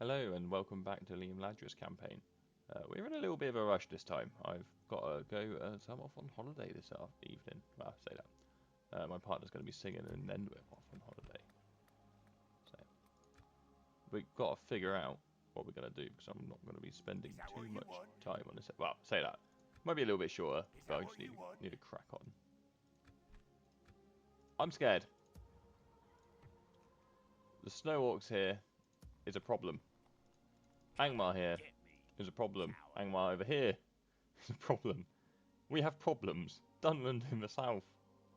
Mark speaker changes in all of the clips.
Speaker 1: Hello and welcome back to the Imladris campaign. We're in a little bit of a rush this time. I've got to go, so I'm off on holiday this evening. Well, I say that. My partner's going to be singing and then we're off on holiday. So we've got to figure out what we're going to do because I'm not going to be spending too much time on this. Well, say that. Might be a little bit shorter, but I just need to crack on. I'm scared. The snow orcs here is a problem. Angmar here is a problem. Angmar over here is a problem. We have problems. Dunland in the south.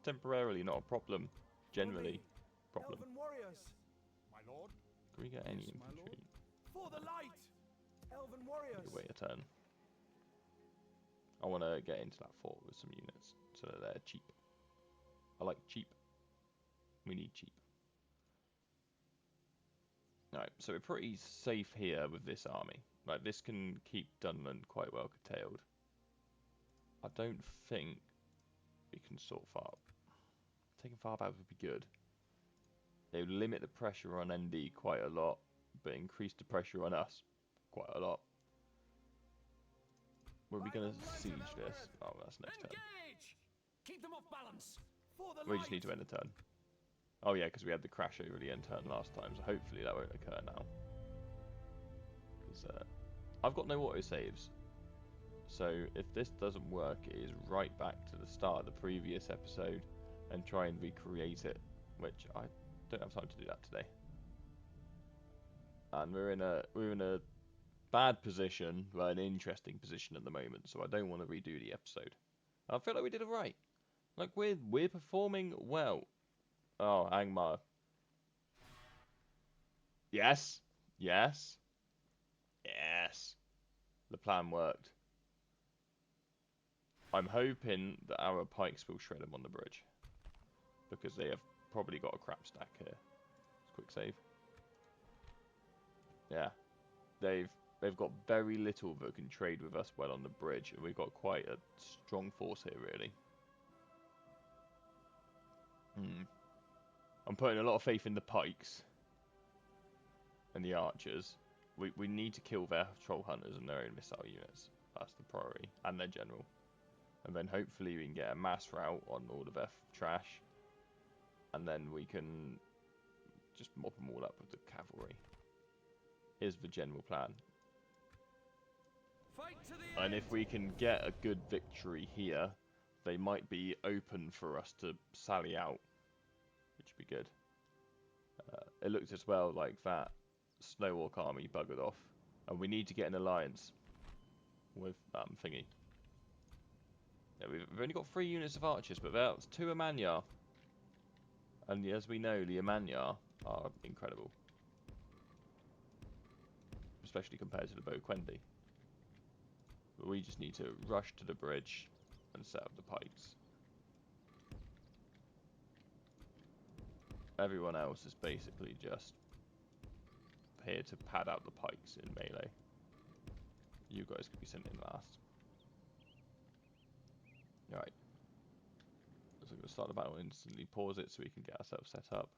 Speaker 1: Temporarily not a problem. Generally, problem.
Speaker 2: Elven warriors.
Speaker 3: My lord?
Speaker 1: Can we get any
Speaker 2: Yes, my
Speaker 1: infantry?
Speaker 2: lord. For the light! Elven warriors.
Speaker 1: Wait a turn. I want to get into that fort with some units so that they're cheap. I like cheap. We need cheap. Alright, so we're pretty safe here with this army. Like, this can keep Dunland quite well curtailed. I don't think we can sort Farb. Taking Farb out would be good. They would limit the pressure on ND quite a lot, but increase the pressure on us quite a lot. Were we going to siege this? Oh, that's next turn.
Speaker 3: Engage! Keep them off balance.
Speaker 2: For the
Speaker 1: We just need to end the turn. Oh yeah, because we had the crash over the end turn last time, so hopefully that won't occur now. Because I've got no autosaves, so if this doesn't work, it is right back to the start of the previous episode and try and recreate it, which I don't have time to do that today. And we're in a bad position, but an interesting position at the moment, so I don't want to redo the episode. I feel like we did it right. Like we're performing well. Oh, Angmar. Yes. Yes. Yes. The plan worked. I'm hoping that our pikes will shred them on the bridge. Because they have probably got a crap stack here. Quick save. Yeah. They've got very little that can trade with us well on the bridge, and we've got quite a strong force here, really. I'm putting a lot of faith in the pikes and the archers. We need to kill their troll hunters and their own missile units. That's the priority, and their general. And then hopefully we can get a mass rout on all of their trash, and then we can just mop them all up with the cavalry. Here's the general plan.
Speaker 3: Fight to the
Speaker 1: And
Speaker 3: end.
Speaker 1: if we can get a good victory here, they might be open for us to sally out, which would be good. It looked as well like that Snow Orc army buggered off, and we need to get an alliance with thingy. Yeah, we've only got 3 units of archers, but that's 2 Amanyar. And as we know, the Amanyar are incredible. Especially compared to the Boquendi. But we just need to rush to the bridge and set up the pikes. Everyone else is basically just here to pad out the pikes in melee. You guys could be sent in last. Alright. So we're going to start the battle and instantly pause it so we can get ourselves set up.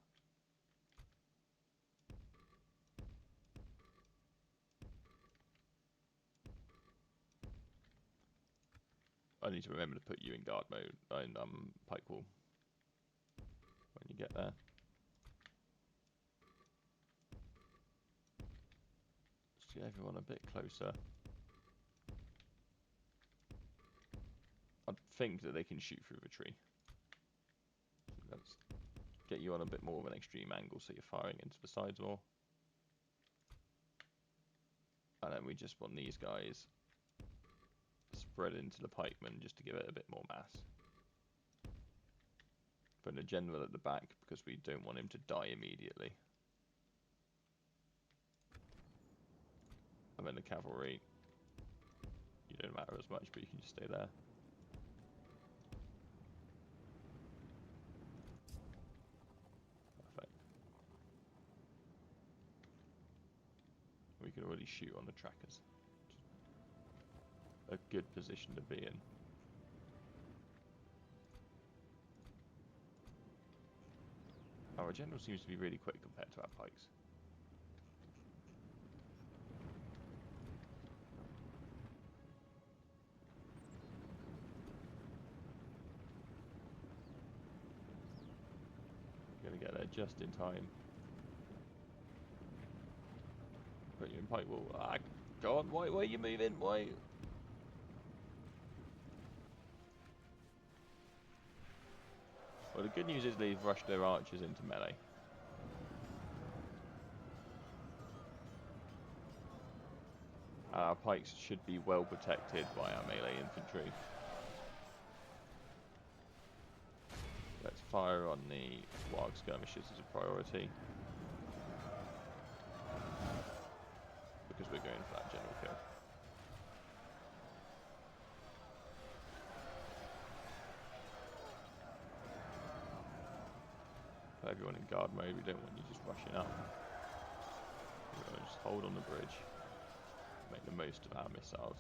Speaker 1: I need to remember to put you in guard mode, in pike wall, when you get there. Just get everyone a bit closer. I think that they can shoot through the tree. So let's get you on a bit more of an extreme angle so you're firing into the sides more. And then we just want these guys spread into the pikemen just to give it a bit more mass. Putting a general at the back because we don't want him to die immediately. And then the cavalry, you don't matter as much, but you can just stay there. Perfect. We can already shoot on the trackers. A good position to be in. Our general seems to be really quick compared to our pikes. there just in time. Put you in pike wall. Ah, go on, why are you moving? Why? Well, the good news is they've rushed their archers into melee. Our pikes should be well protected by our melee infantry. Let's fire on the wild skirmishers as a priority. Because we're going for that general kill. Put everyone in guard mode, we don't want you just rushing up. We're going to just hold on the bridge. Make the most of our missiles.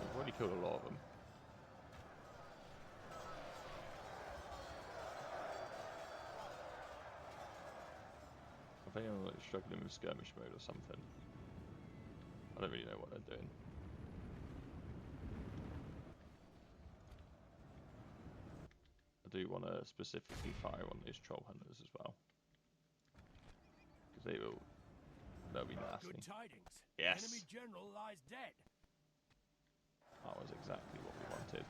Speaker 1: We've already killed a lot of them. I think I'm like struggling with skirmish mode or something. I don't really know what they're doing. I do want to specifically fire on those troll hunters as well. Because they'll be nasty.
Speaker 3: Good tidings.
Speaker 1: Yes!
Speaker 3: The enemy general lies dead.
Speaker 1: That was exactly what we wanted.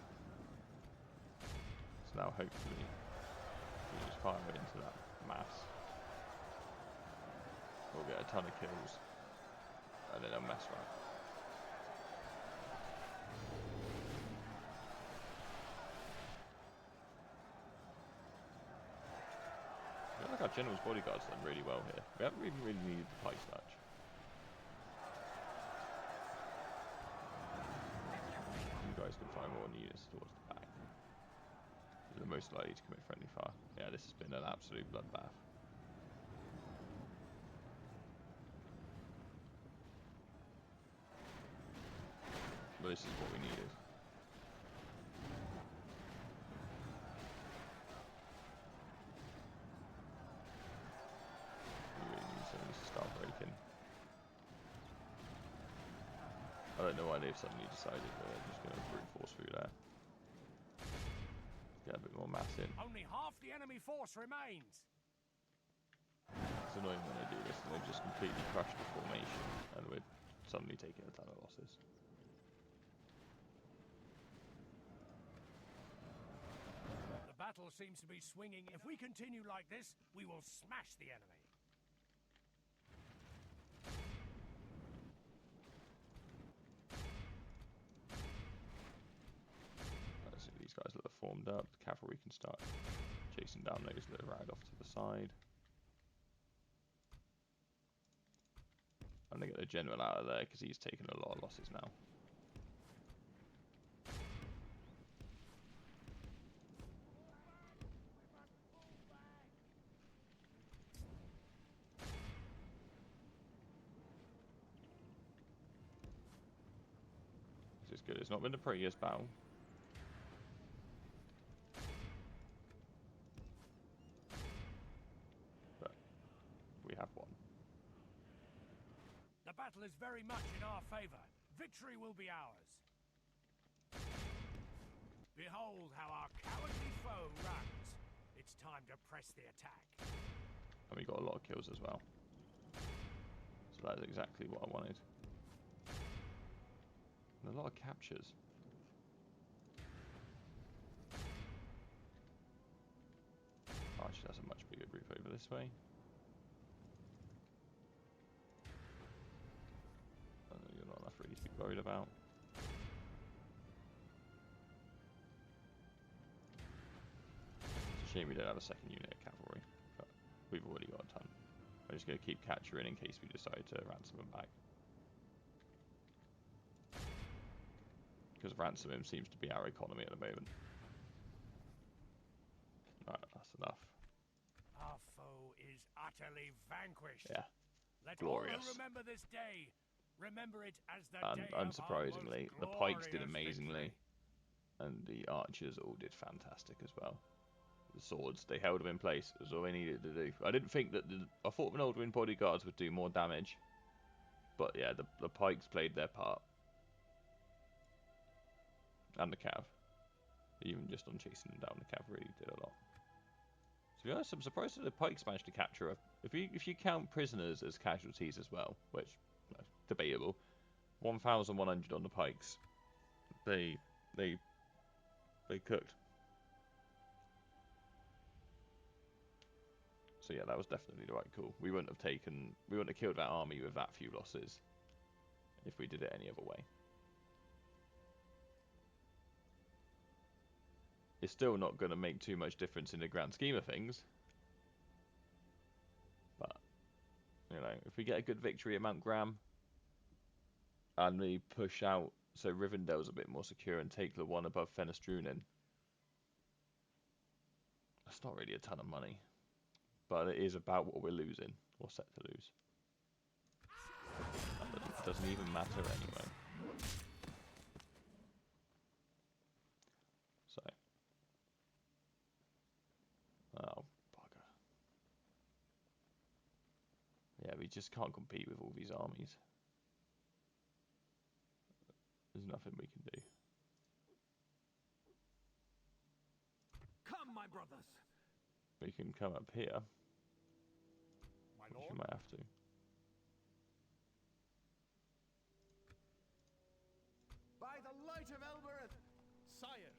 Speaker 1: So now hopefully we just fire into that mass. We'll get a ton of kills. And then they'll mess around. I feel like our general's bodyguard's done really well here. We haven't really needed the pikes much. You guys can find more units towards the back. You're the most likely to commit friendly fire. Yeah, this has been an absolute bloodbath. But this is what we needed. We really need something to start breaking. I don't know why they've suddenly decided they're just going to brute force through there. Get a bit more mass in.
Speaker 3: Only half the enemy force remains.
Speaker 1: It's annoying when they do this and they've just completely crushed the formation and we're suddenly taking a ton of losses.
Speaker 3: The battle seems to be swinging. If we continue like this, we will smash the enemy.
Speaker 1: So these guys that are formed up, the cavalry can start chasing down those that are right off to the side. I'm going to get the general out of there because he's taken a lot of losses now. This is good. It's not been the prettiest battle. But we have won.
Speaker 3: The battle is very much in our favor. Victory will be ours. Behold how our cowardly foe runs. It's time to press the attack.
Speaker 1: And we got a lot of kills as well. So that is exactly what I wanted. And a lot of captures. Archie has a much bigger group over this way. You're not enough really to be worried about. It's a shame we don't have a second unit of cavalry, but we've already got a ton. I'm just going to keep capturing in case we decide to ransom them back. Because ransom him seems to be our economy at the moment. Right, that's enough.
Speaker 3: Our foe is utterly vanquished.
Speaker 1: Yeah,
Speaker 3: Let
Speaker 1: glorious.
Speaker 3: all remember this day. Remember it as the
Speaker 1: And
Speaker 3: day of our
Speaker 1: unsurprisingly,
Speaker 3: most
Speaker 1: the pikes did
Speaker 3: glorious
Speaker 1: amazingly,
Speaker 3: victory.
Speaker 1: and the archers all did fantastic as well. the swords. They held them in place. That's all they needed to do. I didn't think that I thought Noldorin bodyguards would do more damage, but yeah, the pikes played their part, and the cav. Even just on chasing them down, the cav really did a lot. To be honest, I'm surprised that the pikes managed to capture. If you count prisoners as casualties as well, which debatable, 1,100 on the pikes. They cooked. So yeah, that was definitely the right call. We wouldn't have killed that army with that few losses if we did it any other way. It's still not going to make too much difference in the grand scheme of things. But, you know, if we get a good victory at Mount Graham and we push out so Rivendell's a bit more secure and take the one above Fenestrunin, that's not really a ton of money. But it is about what we're losing, or set to lose. That doesn't even matter anyway. So. Oh, bugger. Yeah, we just can't compete with all these armies. There's nothing we can do.
Speaker 2: Come, my brothers.
Speaker 1: We can come up here.
Speaker 3: My
Speaker 1: Which
Speaker 3: lord.
Speaker 1: we might have to.
Speaker 2: By the light of Elbereth,
Speaker 3: Sire.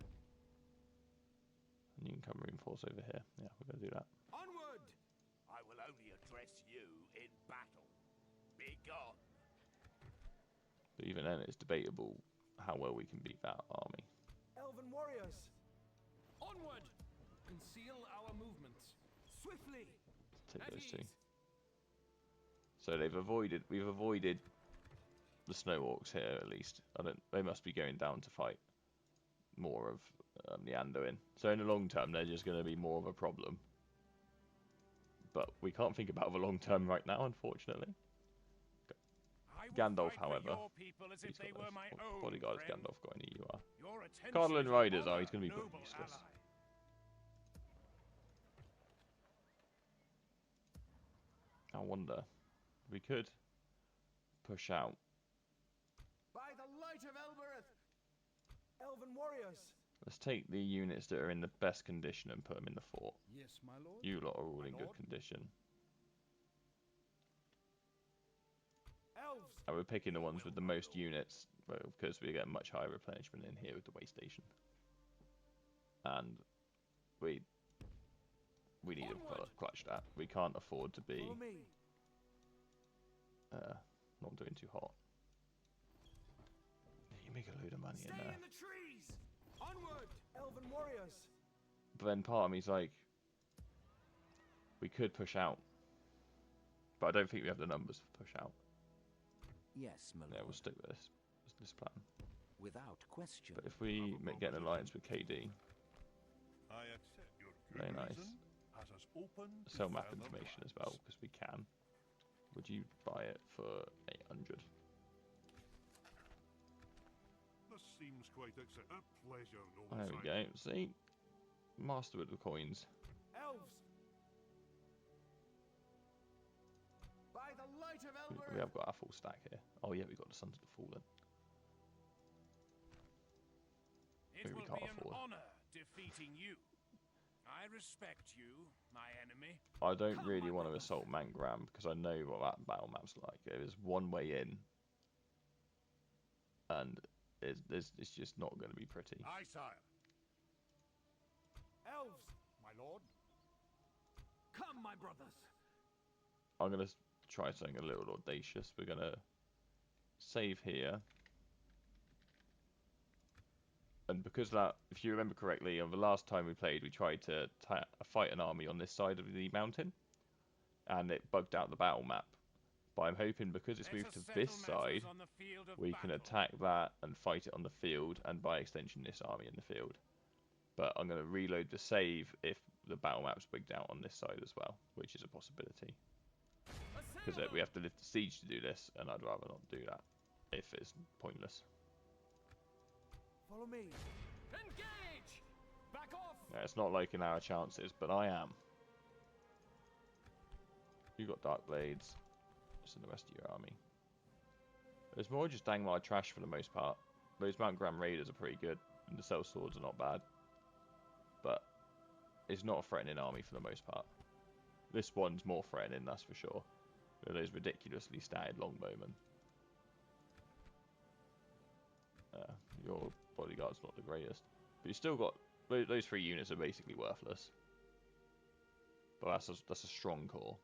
Speaker 1: And you can come reinforce over here. Yeah, we're going to do that.
Speaker 2: onward!
Speaker 3: I will only address you in battle. Be gone.
Speaker 1: But even then, it's debatable how well we can beat that army.
Speaker 2: Elven warriors,
Speaker 4: Onward! Conceal our movements.
Speaker 2: swiftly!
Speaker 1: Let's take
Speaker 4: At
Speaker 1: those two.
Speaker 4: ease.
Speaker 1: So we've avoided the snow orcs here at least. They must be going down to fight more of the Anduin. So in the long term, they're just going to be more of a problem. But we can't think about the long term right now, unfortunately. Gandalf, however, he's got those bodyguards. Gandalf got an EUR. Cardinal and Riders, oh, he's going to be pretty useless. I wonder, we could push out.
Speaker 2: By the light of Elbereth, Elven warriors,
Speaker 1: Let's take the units that are in the best condition and put them in the fort.
Speaker 4: Yes, my lord.
Speaker 1: You lot are all in good
Speaker 3: lord.
Speaker 1: condition.
Speaker 2: elves,
Speaker 1: And we're picking the ones with the most units, well, because we get much higher replenishment in here with the way station. And we need to clutch that. We can't afford to be
Speaker 2: follow me.
Speaker 1: not doing too hot. You make a load of money
Speaker 2: Stay
Speaker 1: in there.
Speaker 2: in the trees! Onward! Elven warriors,
Speaker 1: But then part of me's like, we could push out. But I don't think we have the numbers for push out.
Speaker 5: Yes, my lord.
Speaker 1: Yeah, we'll stick with this plan.
Speaker 5: Without question.
Speaker 1: But if we get an alliance with KD,
Speaker 6: I accept your
Speaker 1: very
Speaker 6: good
Speaker 1: nice.
Speaker 6: reason has us open to
Speaker 1: Sell map
Speaker 6: further
Speaker 1: information as
Speaker 6: plans.
Speaker 1: well, because we can. Would you buy it for 800?
Speaker 6: This seems quite a pleasure,
Speaker 1: There
Speaker 6: noble
Speaker 1: we go. See? Master with the coins.
Speaker 2: elves! By the light of
Speaker 1: We
Speaker 2: Elbereth,
Speaker 1: have got our full stack here. Oh yeah, we got the Sons of the Fallen.
Speaker 3: It
Speaker 1: Maybe we
Speaker 3: will
Speaker 1: can't
Speaker 3: be an
Speaker 1: afford.
Speaker 3: honor defeating you. I respect you, my enemy.
Speaker 1: I don't
Speaker 2: Come,
Speaker 1: really
Speaker 2: my
Speaker 1: want to
Speaker 2: brothers.
Speaker 1: assault Mangram because I know what that battle map's like. There's one way in, and it's just not going to be pretty.
Speaker 3: Aye, sire.
Speaker 2: elves,
Speaker 3: My lord.
Speaker 2: come, my brothers!
Speaker 1: I'm going to try something a little audacious. We're going to save here. And because that, if you remember correctly, on the last time we played, we tried to fight an army on this side of the mountain, and it bugged out the battle map. But I'm hoping because it's moved to this side, we can attack that and fight it on the field, and by extension this army in the field. But I'm going to reload the save if the battle map's bugged out on this side as well, which is a possibility. Because we have to lift the siege to do this, and I'd rather not do that if it's pointless.
Speaker 2: Follow me.
Speaker 4: Engage! Back off!
Speaker 1: Yeah, it's not liking our chances, but I am. You got Dark Blades. What's in the rest of your army? It's more just Dangmar trash for the most part. Those Mount Graham Raiders are pretty good, and the Cell Swords are not bad. But it's not a threatening army for the most part. This one's more threatening, that's for sure. They're those ridiculously statted longbowmen. Your bodyguard's not the greatest. But you still got... Those 3 units are basically worthless. But that's a strong core.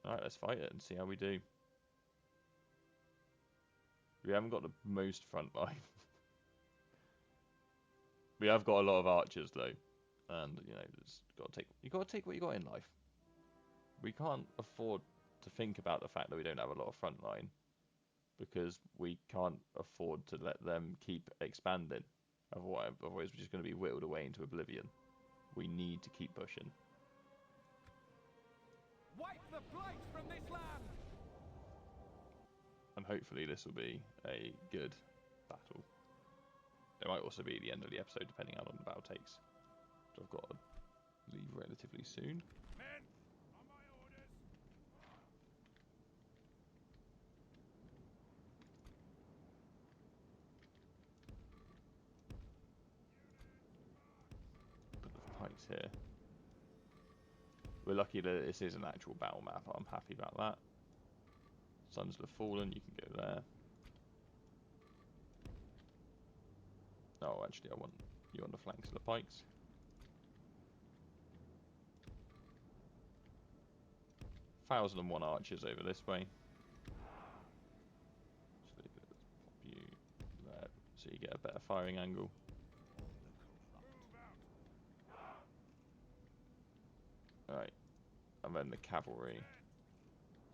Speaker 1: Alright, let's fight it and see how we do. We haven't got the most front line. We have got a lot of archers though. And, you know, you got to take what you got in life. We can't afford to think about the fact that we don't have a lot of front line. Because we can't afford to let them keep expanding. Otherwise we're just going to be whittled away into oblivion. We need to keep pushing.
Speaker 4: Wipe the blight from this land!
Speaker 1: And hopefully this will be a good battle. It might also be the end of the episode, depending how long the battle takes. So I've got to leave relatively soon.
Speaker 3: Men, on my orders.
Speaker 1: Put the pikes here. We're lucky that this is an actual battle map. I'm happy about that. Sons of the Fallen, you can go there. Oh, actually, I want you on the flanks of the pikes. Thousand and one archers over this way. So let's pop you there so you get a better firing angle. Alright, and then the cavalry.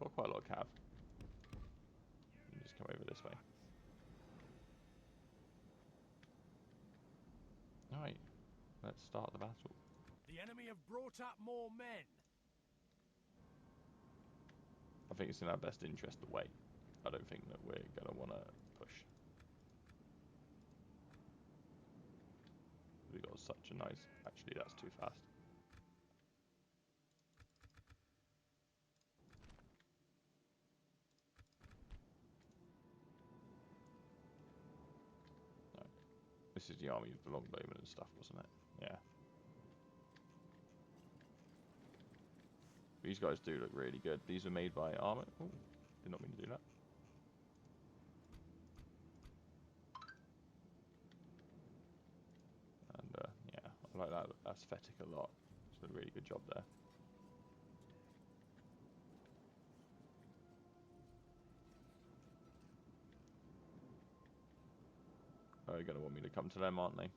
Speaker 1: Got quite a lot of cav. You just come over this way. Alright, let's start the battle.
Speaker 3: The enemy have brought up more men.
Speaker 1: I think it's in our best interest to wait. I don't think that we're going to want to push. We got such a nice... Actually, that's too fast. No. This is the army of the longbowmen and stuff, wasn't it? Yeah. These guys do look really good. These are made by Armor. Oh, did not mean to do that. And yeah, I like that aesthetic a lot. It's a really good job there. Oh, they're going to want me to come to them, aren't they?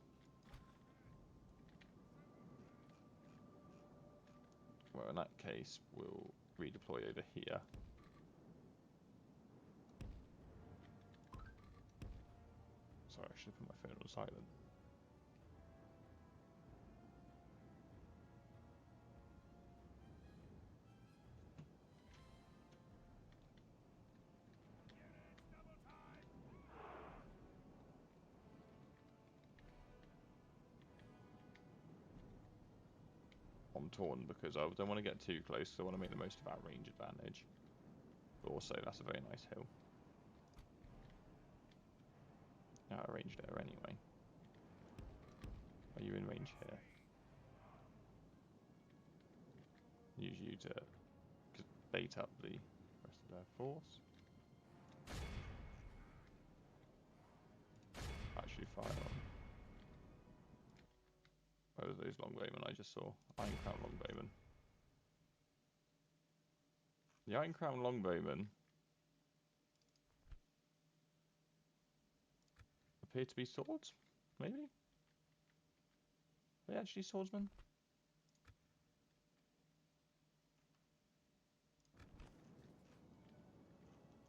Speaker 1: Well, in that case, we'll redeploy over here. Sorry, I should have put my phone on silent. I'm torn because I don't want to get too close, so I want to make the most of our range advantage. But also, that's a very nice hill. Out of range there anyway. Are you in range here? Use you to bait up the rest of their force. Actually fire on. Where are those longbowmen I just saw? Iron Crown longbowmen. The Iron Crown longbowmen appear to be swords, maybe? Are they actually swordsmen?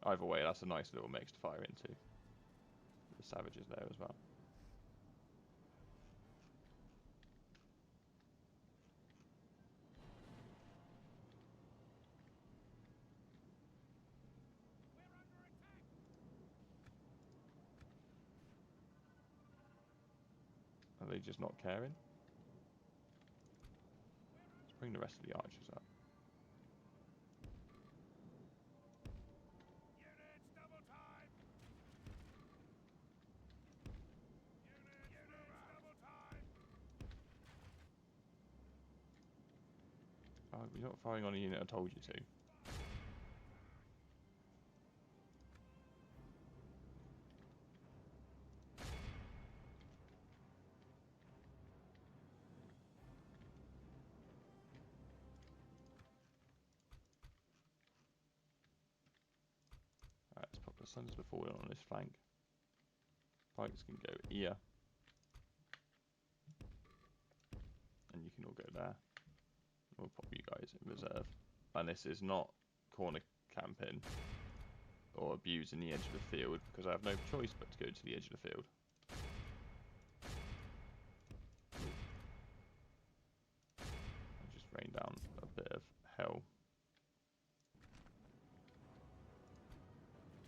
Speaker 1: Either way, that's a nice little mix to fire into. The savages there as well. they just not caring? Let's bring the rest of the archers up.
Speaker 3: Units double time! Units double time!
Speaker 1: Oh, you're not firing on a unit I told you to. Alright, let's pop the Sons of the Fallen on this flank. Pikes can go here. And you can all go there. We'll pop you guys in reserve. And this is not corner camping or abusing the edge of the field, because I have no choice but to go to the edge of the field. I'll just rain down a bit of hell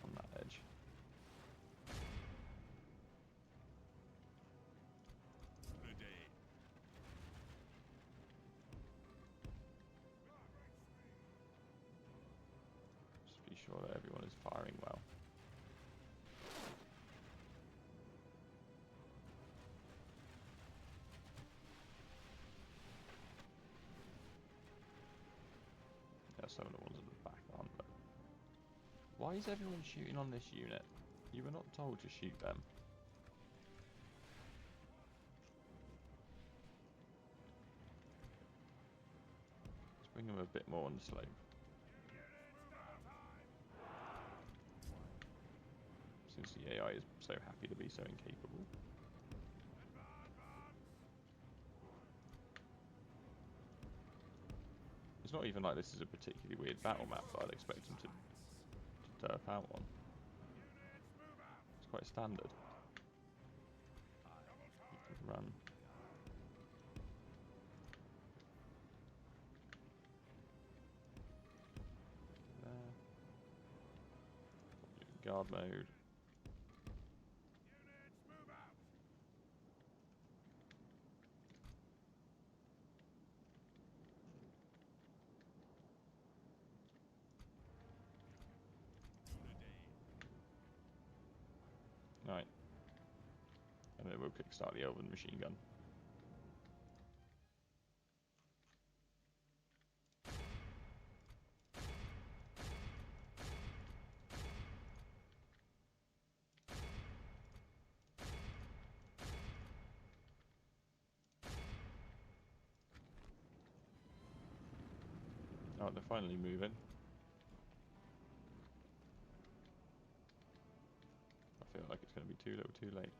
Speaker 1: on that edge. Just be sure that everyone is firing well. Yeah, some of the ones at the back aren't, but why is everyone shooting on this unit? You were not told to shoot them. Let's bring them a bit more on the slope. Since the AI is so happy to be so incapable. It's not even like this is a particularly weird battle map that I'd expect them to derp out on. It's quite standard. You can run. There. Guard mode. Right. And then we'll kickstart the Elven machine gun. Oh, they're finally moving. I feel like it's going to be too little too late.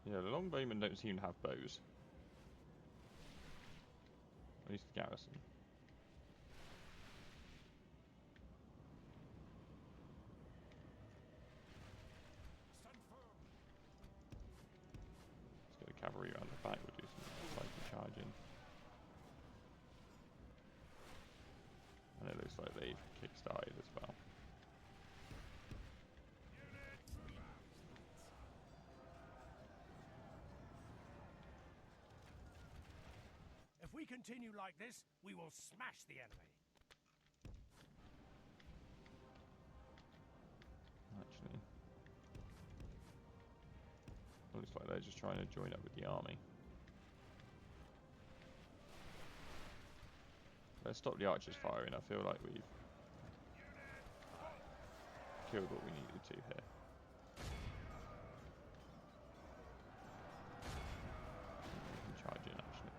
Speaker 1: Yeah, the longbowmen don't seem to have bows. At least the garrison. Let's get the cavalry around the back, we'll do some spiky charging. And it looks like they've kick-started as well.
Speaker 3: If we continue like this, we will smash the enemy.
Speaker 1: Actually, looks like they're just trying to join up with the army. Let's stop the archers firing. I feel like we've killed what we needed to here. We can charge in, actually.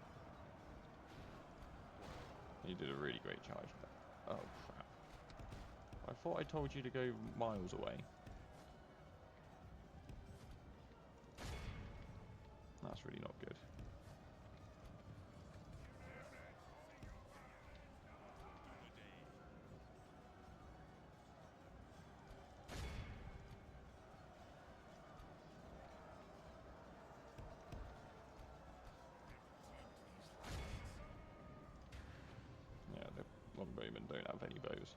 Speaker 1: You did a really great charge there. Oh crap. I thought I told you to go miles away. That's really not good. moment don't have any bows.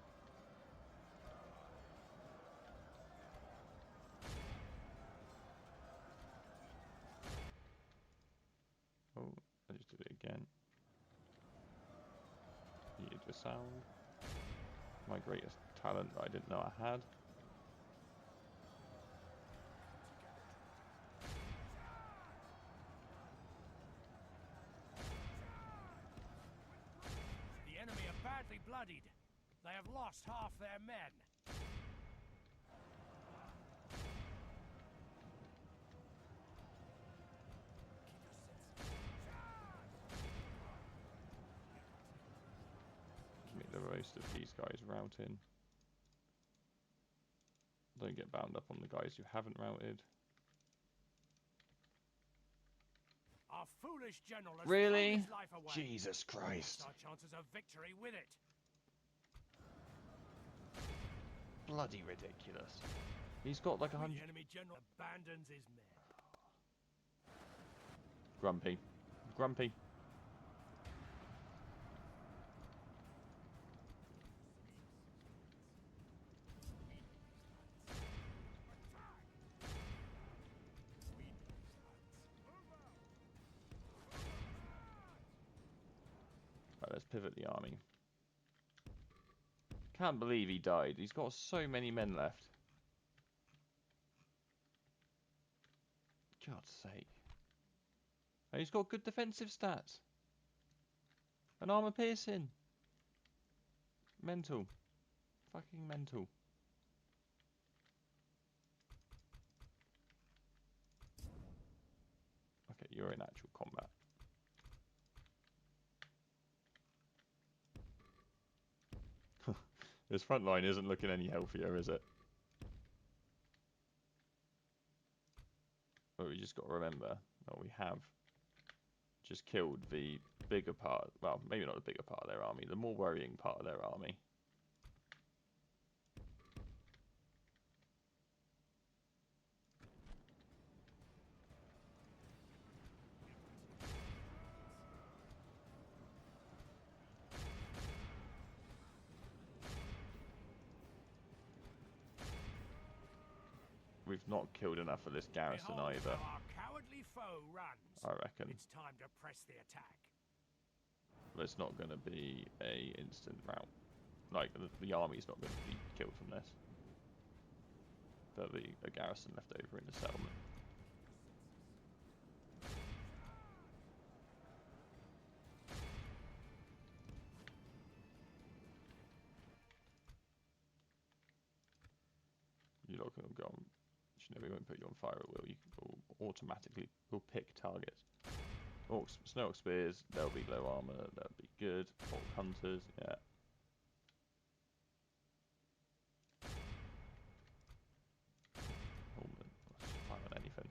Speaker 1: Oh, I just did it again. Needed a sound. My greatest talent that I didn't know I had.
Speaker 3: The enemy are badly bloodied. They have lost half their men.
Speaker 1: Make the most of these guys routing. Don't get bound up on the guys who haven't routed.
Speaker 3: Our foolish general has
Speaker 1: Really?
Speaker 3: thrown his life away.
Speaker 1: Jesus Christ.
Speaker 3: Our chances of victory with it.
Speaker 1: Bloody ridiculous. He's got like 100.
Speaker 3: The enemy general abandons his men.
Speaker 1: Grumpy. Grumpy. Right, let's pivot the army. Can't believe he died. He's got so many men left. God's sake. And he's got good defensive stats. An armor piercing. Mental. Fucking mental. Okay, you're in actual combat. This front line isn't looking any healthier, is it? But we just got to remember that we have just killed the bigger part, well, maybe not the bigger part of their army, the more worrying part of their army. We've not killed enough of this garrison
Speaker 3: Behold
Speaker 1: either,
Speaker 3: how our cowardly foe runs.
Speaker 1: I reckon.
Speaker 3: It's time to press the attack.
Speaker 1: But it's not going to be a instant rout. Like, the army's not going to be killed from this. There'll be a garrison left over in the settlement. You're not going to go on. We won't put you on fire at will. You will automatically will pick targets. Orcs, snow orc spears, they'll be low armor, that'll be good. Orc hunters, yeah. Oh, fire on anything.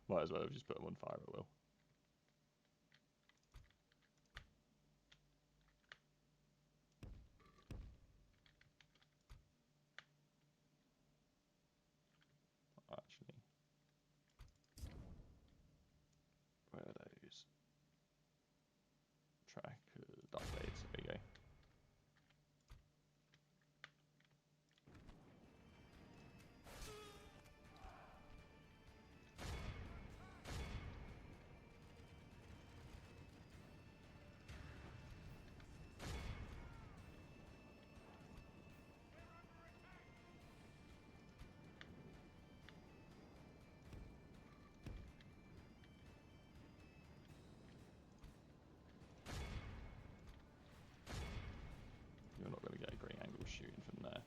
Speaker 1: Might as well have just put them on fire at will. Actually, where are those? Trackers, dark blades, there you go. You're not going to get a great angle shooting from there.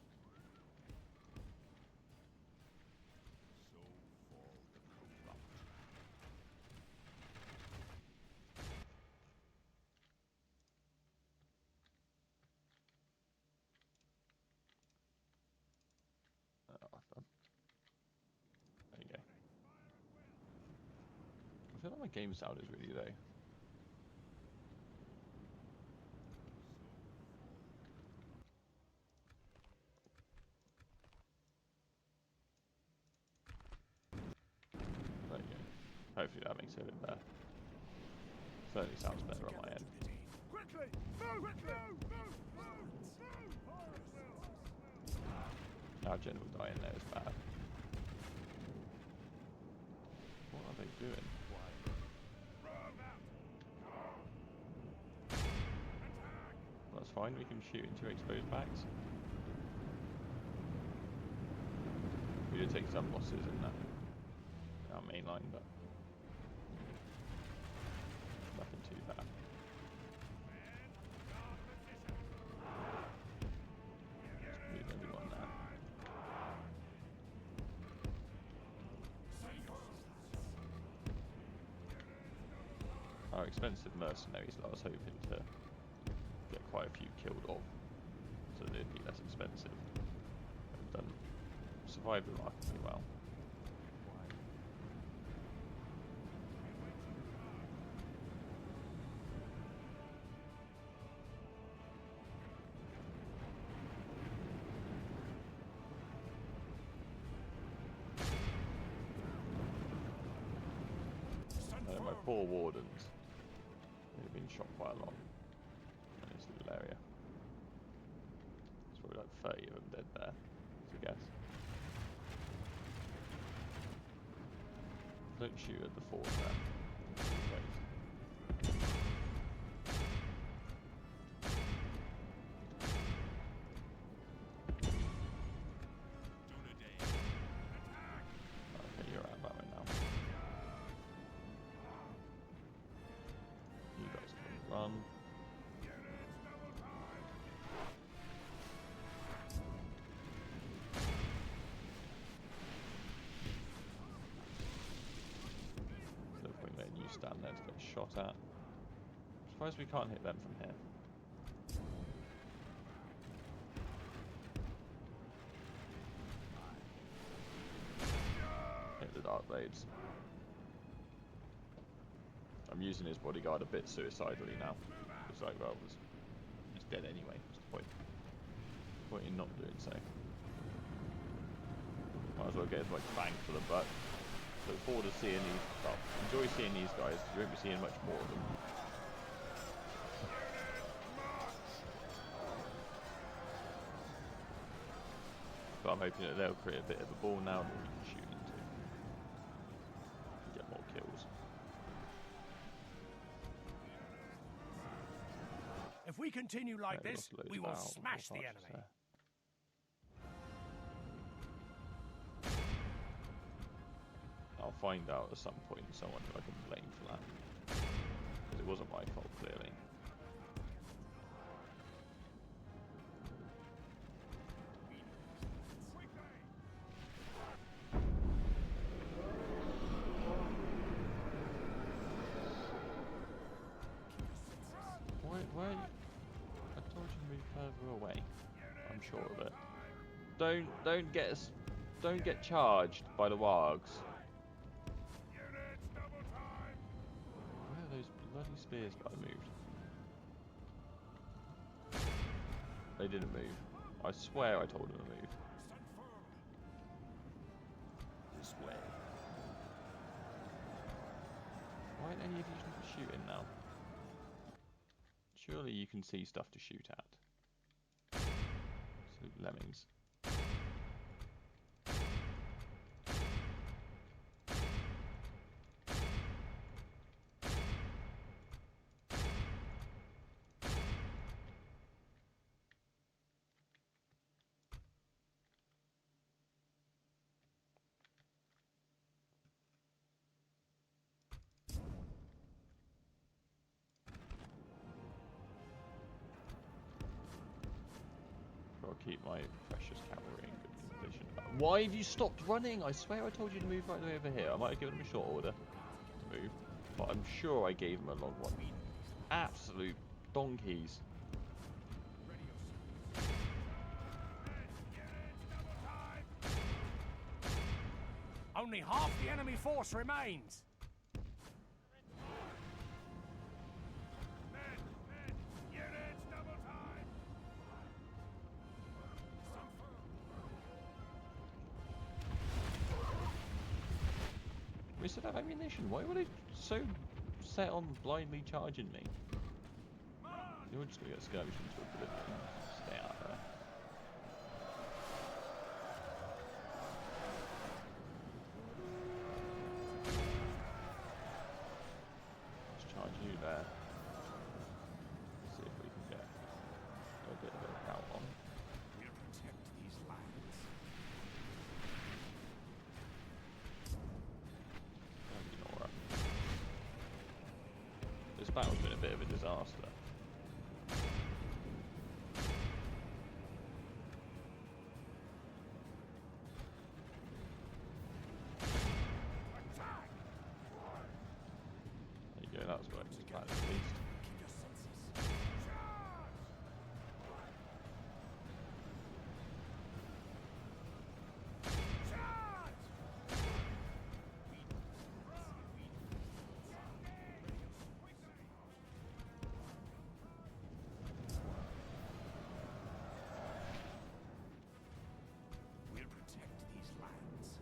Speaker 1: There you go. I feel like my game sound is really low. There you go. Hopefully that makes it a bit better. Certainly sounds better on my end.
Speaker 4: Quickly! Move! Quickly!
Speaker 1: Our general dying there is bad. What are they doing? That's fine, we can shoot into exposed backs. We did take some losses in that our main line, but nothing too bad. Just move everyone there. Our expensive mercenaries that I was hoping to get quite a few killed off, so they'd be less expensive. Have done survived remarkably well. My poor wardens, they've been shot quite a lot in this little area. There's probably like 30 of them dead there, I guess. Don't shoot at the fort then. Okay, you're out of ammo now. You guys can run. Stand there to get shot at. I'm surprised we can't hit them from here. Hit the dark blades. I'm using his bodyguard a bit suicidally now. It's like, well, he's dead anyway. What's the point? Point in not doing so. Might as well get as much bang for the buck. Look forward to seeing these. Well, enjoy seeing these guys. You won't be seeing much more of them. But I'm hoping that they'll create a bit of a ball now that we can shoot into. Get more kills.
Speaker 3: If we continue like
Speaker 1: Yeah,
Speaker 3: this,
Speaker 1: lost loads
Speaker 3: we
Speaker 1: of
Speaker 3: will
Speaker 1: our
Speaker 3: smash the
Speaker 1: archers
Speaker 3: enemy.
Speaker 1: there. I'll find out at some point someone who I can blame for that. Because it wasn't my fault, clearly. Why? I told you to move further away. I'm sure of it. Don't get charged by the wargs. Where are those bloody spears that I moved? They didn't move. I swear I told them to move. This way. Why aren't any of you shooting now? Surely you can see stuff to shoot at. Absolute lemmings. Keep my precious cavalry in good condition. Why have you stopped running? I swear I told you to move right the way over here. I might have given him a short order to move, but I'm sure I gave him a long one. Absolute donkeys.
Speaker 3: Only half the enemy force remains.
Speaker 1: We still have ammunition. Why were they so set on blindly charging me? You're just going to get skirmished into oblivion. Stay out there. Let's charge you there. See if we can get a bit of a route on.
Speaker 3: We'll protect these lands.
Speaker 1: You know what? This battle's been a bit of a disaster. There you go, that's worked as bad at least.
Speaker 3: Keep your senses. We'll protect these lands.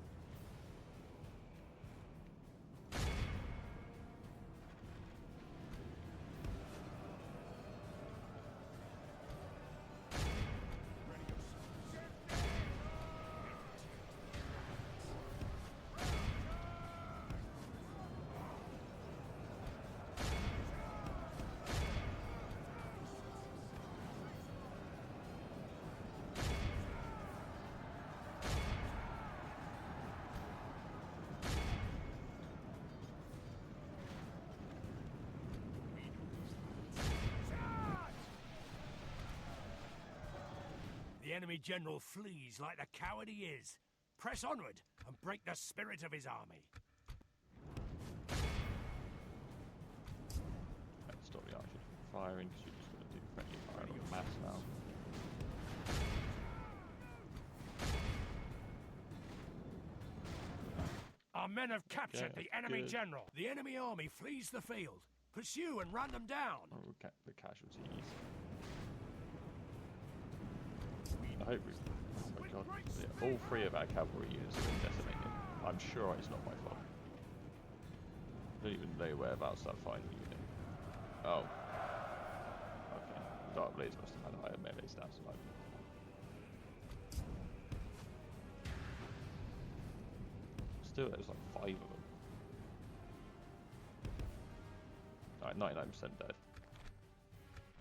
Speaker 3: The enemy general flees like the coward he is. Press onward and break the spirit of his army.
Speaker 1: Let's stop the archers from firing because you're just going to do friendly fire on mass now.
Speaker 3: Our men have captured
Speaker 1: Okay,
Speaker 3: the enemy
Speaker 1: good.
Speaker 3: general. The enemy army flees the field. Pursue and run them down.
Speaker 1: Oh, we'll get the casualties. I hope we. Oh my god. Yeah, all three of our cavalry units have been decimated. I'm sure it's not my fault. I don't even know whereabouts that final unit. Oh. Okay. Dark Blades must have had higher melee stats than I did. Still, there's like 5 of them. Alright, 99% dead.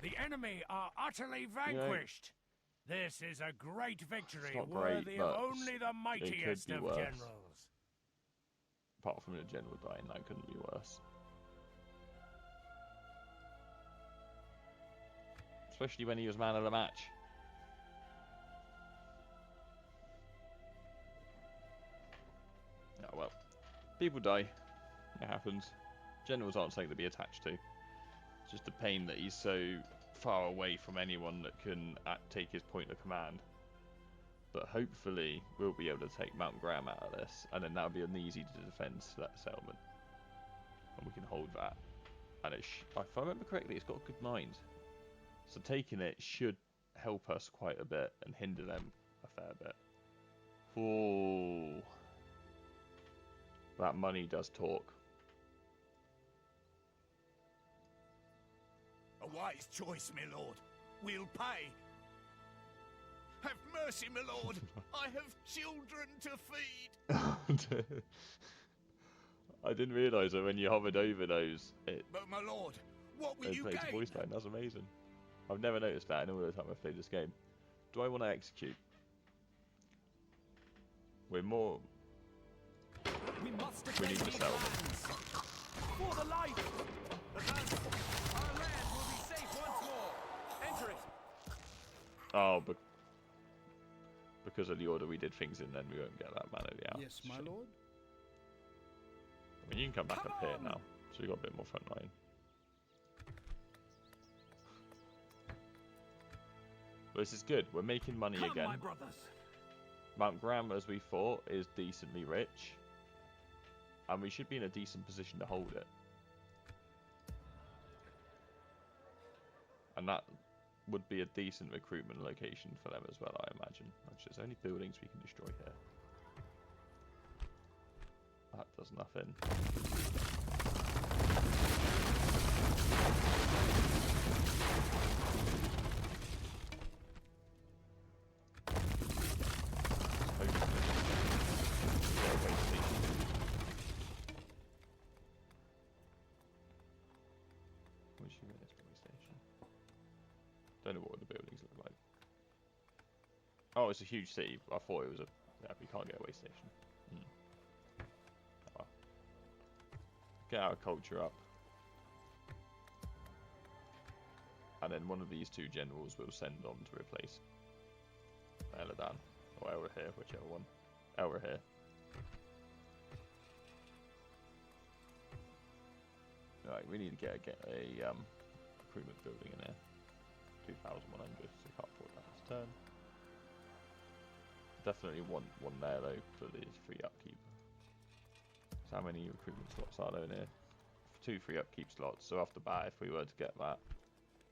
Speaker 3: The enemy are utterly vanquished. This is a great victory,
Speaker 1: not great,
Speaker 3: worthy
Speaker 1: but
Speaker 3: of only the mightiest
Speaker 1: be
Speaker 3: of
Speaker 1: worse.
Speaker 3: generals.
Speaker 1: Apart from the general dying, that couldn't be worse. Especially when he was man of the match. Oh well. People die. It happens. Generals aren't something to be attached to. It's just a pain that he's so far away from anyone that can take his point of command. But hopefully we'll be able to take Mount Graham out of this, and then that'll be an easy to defend that settlement, and we can hold that. And it if I remember correctly, it's got good mines, so taking it should help us quite a bit and hinder them a fair bit. Oh, that money does talk.
Speaker 7: A wise choice, my lord. We'll pay. Have mercy, my lord. I have children to feed.
Speaker 1: I didn't realise that when you hovered over those, it
Speaker 7: But, my lord, what will you
Speaker 1: plays
Speaker 7: gain?
Speaker 1: voice line. That's amazing. I've never noticed that in all the time I've played this game. Do I want to execute? We're more.
Speaker 2: We must
Speaker 1: We
Speaker 2: defend
Speaker 1: need to
Speaker 2: these
Speaker 1: sell them.
Speaker 2: lands. For the light! Advance! Our land will be safe once more. Enter it.
Speaker 1: Oh, but because of the order we did things in, then we won't get that manually out.
Speaker 8: Yes, my
Speaker 1: Shame.
Speaker 8: lord.
Speaker 1: I mean, you can come back
Speaker 2: Come
Speaker 1: up here
Speaker 2: on!
Speaker 1: now, so we got a bit more front line. But this is good. We're making money
Speaker 2: Come,
Speaker 1: again.
Speaker 2: my brothers.
Speaker 1: Mount Graham, as we thought, is decently rich, and we should be in a decent position to hold it. And that would be a decent recruitment location for them as well, I imagine. There's only buildings we can destroy here. That does nothing. Which unit is way station? Don't know what the buildings look like. Oh, it's a huge city. I thought it was a. Yeah, we can't get a way station. Hmm. Oh, well. Get our culture up. And then one of these two generals we'll send on to replace Eladan. Or Elra here, whichever one. Elra here. Right, we need to get a recruitment building in there. 2,100, so we can't afford that this turn. Definitely want one there though for the free upkeep. So how many recruitment slots are there in here? 2 free upkeep slots, so off the bat if we were to get that,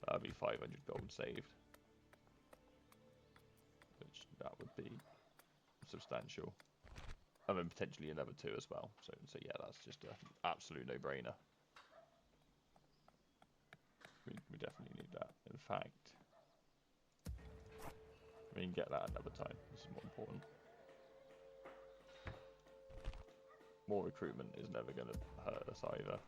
Speaker 1: that'd be 500 gold saved. Which that would be substantial. And then potentially another 2 as well. So yeah, that's just an absolute no-brainer. We definitely need that. In fact, we can get that another time. This is more important. More recruitment is never going to hurt us either.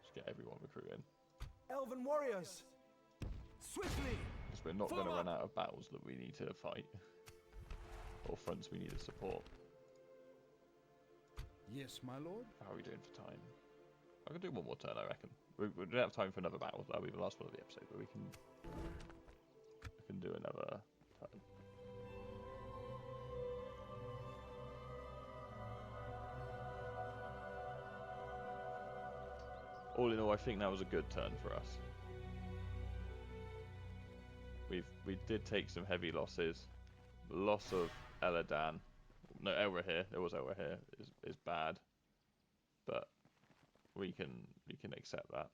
Speaker 1: Just get everyone recruiting.
Speaker 2: Elven warriors! Swiftly!
Speaker 1: Because we're not going to run out of battles that we need to fight. Or fronts we need to support.
Speaker 7: Yes, my lord.
Speaker 1: How are we doing for time? I can do one more turn, I reckon. We don't have time for another battle. That'll be the last one of the episode, but we can do another turn. All in all, I think that was a good turn for us. We did take some heavy losses. The loss of Eladan. No, Elra here. There was Elra here. Is bad, but we can accept that.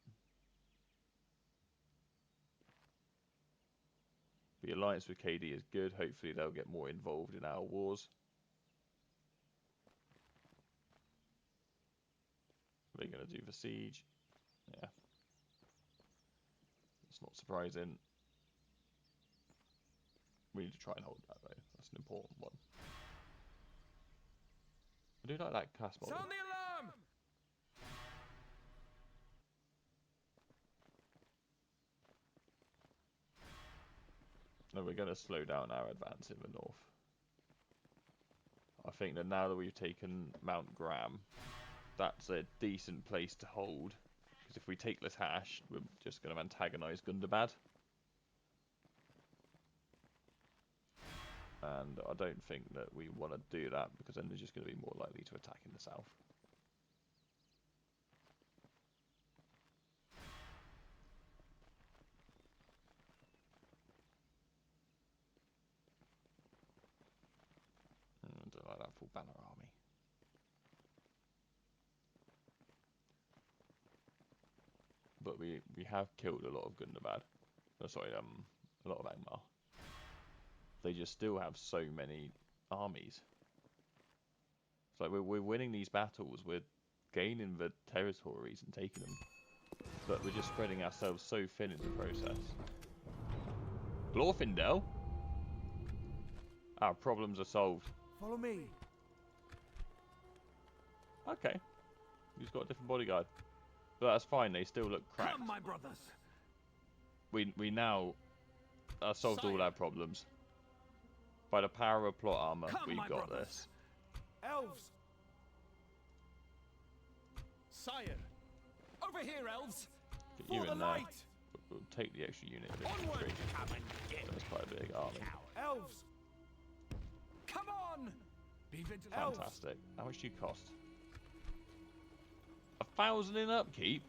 Speaker 1: The alliance with KD is good. Hopefully they'll get more involved in our wars. What are they going to do for siege? Yeah, it's not surprising. We need to try and hold that though. That's an important one. I do like that class model.
Speaker 2: Sound the alarm!
Speaker 1: No, we're going to slow down our advance in the north. I think that now that we've taken Mount Graham, that's a decent place to hold. Because if we take Latash, we're just going to antagonise Gundabad. And I don't think that we want to do that, because then they're just going to be more likely to attack in the south. I don't like that full banner army. But we have killed a lot of Gundabad. Oh, sorry, a lot of Angmar. They just still have so many armies. It's like we're winning these battles, we're gaining the territories and taking them, but we're just spreading ourselves so thin in the process. Glorfindel? Our problems are solved.
Speaker 2: Follow me.
Speaker 1: Okay. He's got a different bodyguard. But that's fine, they still look cracked.
Speaker 2: Come, my brothers.
Speaker 1: We now solved all our problems. By the power of plot armor, we've got this.
Speaker 2: Elves!
Speaker 7: Sire.
Speaker 2: Over here, elves!
Speaker 1: Get you
Speaker 2: For the
Speaker 1: in there.
Speaker 2: light!
Speaker 1: We'll take the extra unit of
Speaker 2: Onward!
Speaker 1: infantry.
Speaker 3: Come and get
Speaker 1: That's quite a big army.
Speaker 2: Elves! Come on!
Speaker 3: be vigilant.
Speaker 1: Fantastic. How much do you cost? 1,000 in upkeep?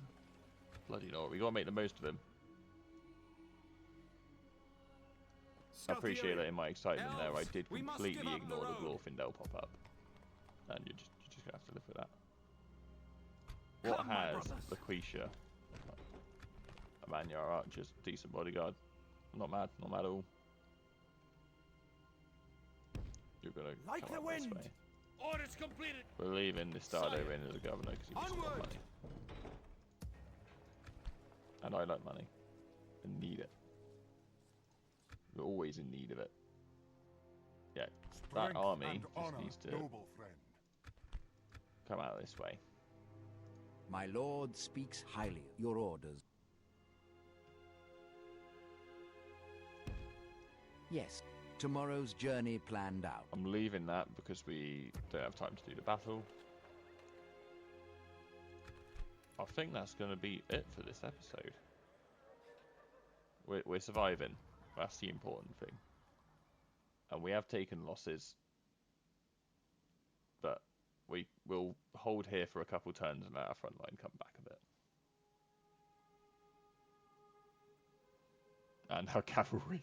Speaker 1: Bloody Lord, we gotta make the most of him. I appreciate that in my excitement there, I did
Speaker 2: We must
Speaker 1: completely
Speaker 2: give up the
Speaker 1: ignore the
Speaker 2: road.
Speaker 1: Glorfindel pop-up. And you're just gonna have to live with that. What
Speaker 2: Come, my
Speaker 1: has
Speaker 2: brothers.
Speaker 1: Laquisha? A Manyar Archer's decent bodyguard. Not mad at all. You're gonna
Speaker 2: Like
Speaker 1: come
Speaker 2: the
Speaker 1: up this
Speaker 2: wind.
Speaker 1: way.
Speaker 7: Orders completed.
Speaker 1: We're leaving Listardo
Speaker 7: Sire.
Speaker 1: in as a governor because he wants a lot of
Speaker 2: Onward.
Speaker 1: money. And I like money. And need it. We're always in need of it. Yeah, that
Speaker 6: Strength
Speaker 1: army
Speaker 6: and
Speaker 1: just
Speaker 6: honor,
Speaker 1: needs to
Speaker 6: noble friend.
Speaker 1: come out this way.
Speaker 5: My lord speaks highly of your orders. Yes, tomorrow's journey planned out.
Speaker 1: I'm leaving that because we don't have time to do the battle. I think that's going to be it for this episode. We're surviving. That's the important thing. And we have taken losses. But we will hold here for a couple turns and let our front line come back a bit. And our cavalry.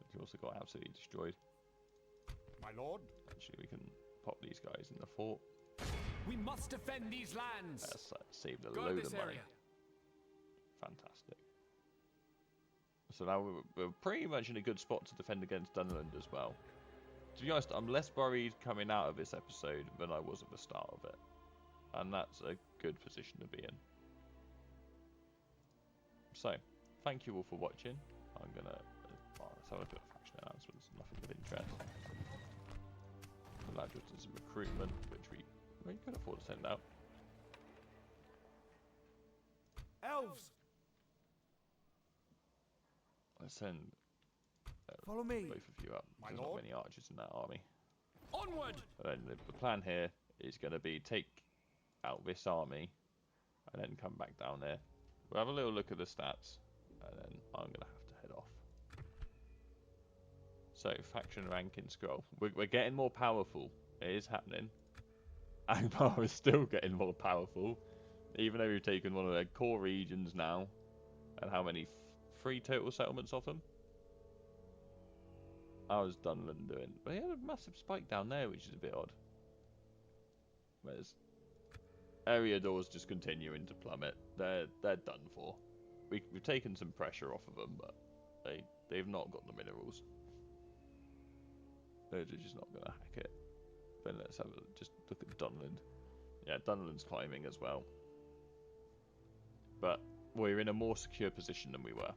Speaker 1: Which also got absolutely destroyed.
Speaker 2: My lord,
Speaker 1: Actually, we can pop these guys in the fort.
Speaker 2: we must defend these lands.
Speaker 1: That's saved a
Speaker 2: Guard
Speaker 1: load
Speaker 2: this
Speaker 1: of money.
Speaker 2: area.
Speaker 1: Fantastic. So now we're pretty much in a good spot to defend against Dunland as well. To be honest, I'm less worried coming out of this episode than I was at the start of it. And that's a good position to be in. So, thank you all for watching. I'm gonna... let's have a look at faction announcements. Nothing of interest. Imladris is recruitment, which we could afford to send out.
Speaker 2: Elves,
Speaker 1: Let's send
Speaker 2: follow me.
Speaker 1: both of you up.
Speaker 2: My
Speaker 1: There's not
Speaker 2: lord.
Speaker 1: many archers in that army.
Speaker 2: Onward.
Speaker 1: And then the plan here is going to be take out this army and then come back down there. We'll have a little look at the stats and then I'm going to have to head off. So, faction ranking scroll. We're getting more powerful. It is happening. Angmar is still getting more powerful, even though we've taken one of their core regions now. And how many? 3 total settlements off them? How's Dunland doing? But he had a massive spike down there, which is a bit odd. Whereas Eriador's just continuing to plummet. They're done for. We've taken some pressure off of them, but they've not got the minerals. They're just not going to hack it. Then let's just look at Dunland. Yeah, Dunland's climbing as well. But we're in a more secure position than we were.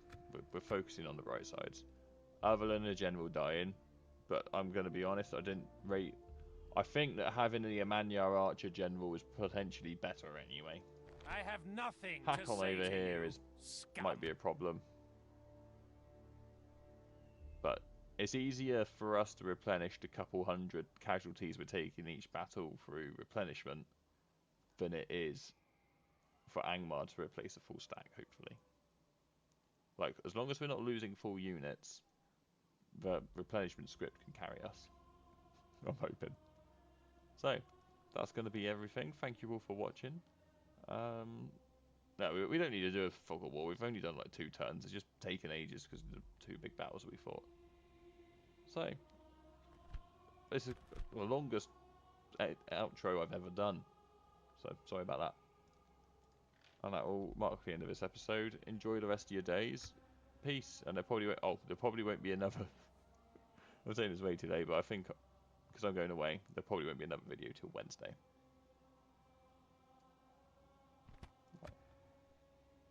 Speaker 1: We're focusing on the right sides. Other than the general dying, but I'm going to be honest, I didn't rate... I think that having the Amanyar Archer General is potentially better anyway.
Speaker 3: I have nothing
Speaker 1: Hack
Speaker 3: to
Speaker 1: on
Speaker 3: say
Speaker 1: over
Speaker 3: to
Speaker 1: here
Speaker 3: you,
Speaker 1: is
Speaker 3: scum.
Speaker 1: might be a problem. But it's easier for us to replenish the couple hundred casualties we're taking each battle through replenishment than it is for Angmar to replace a full stack, hopefully. Like, as long as we're not losing full units, the replenishment script can carry us. I'm hoping. So, that's going to be everything. Thank you all for watching. No, we don't need to do a fog of war. We've only done like 2 turns. It's just taken ages because of the 2 big battles we fought. So, this is the longest outro I've ever done. So, sorry about that. And that will mark the end of this episode. Enjoy the rest of your days. Peace. And there probably won't be another... I'm saying it's way too late, but I think because I'm going away, there probably won't be another video till Wednesday.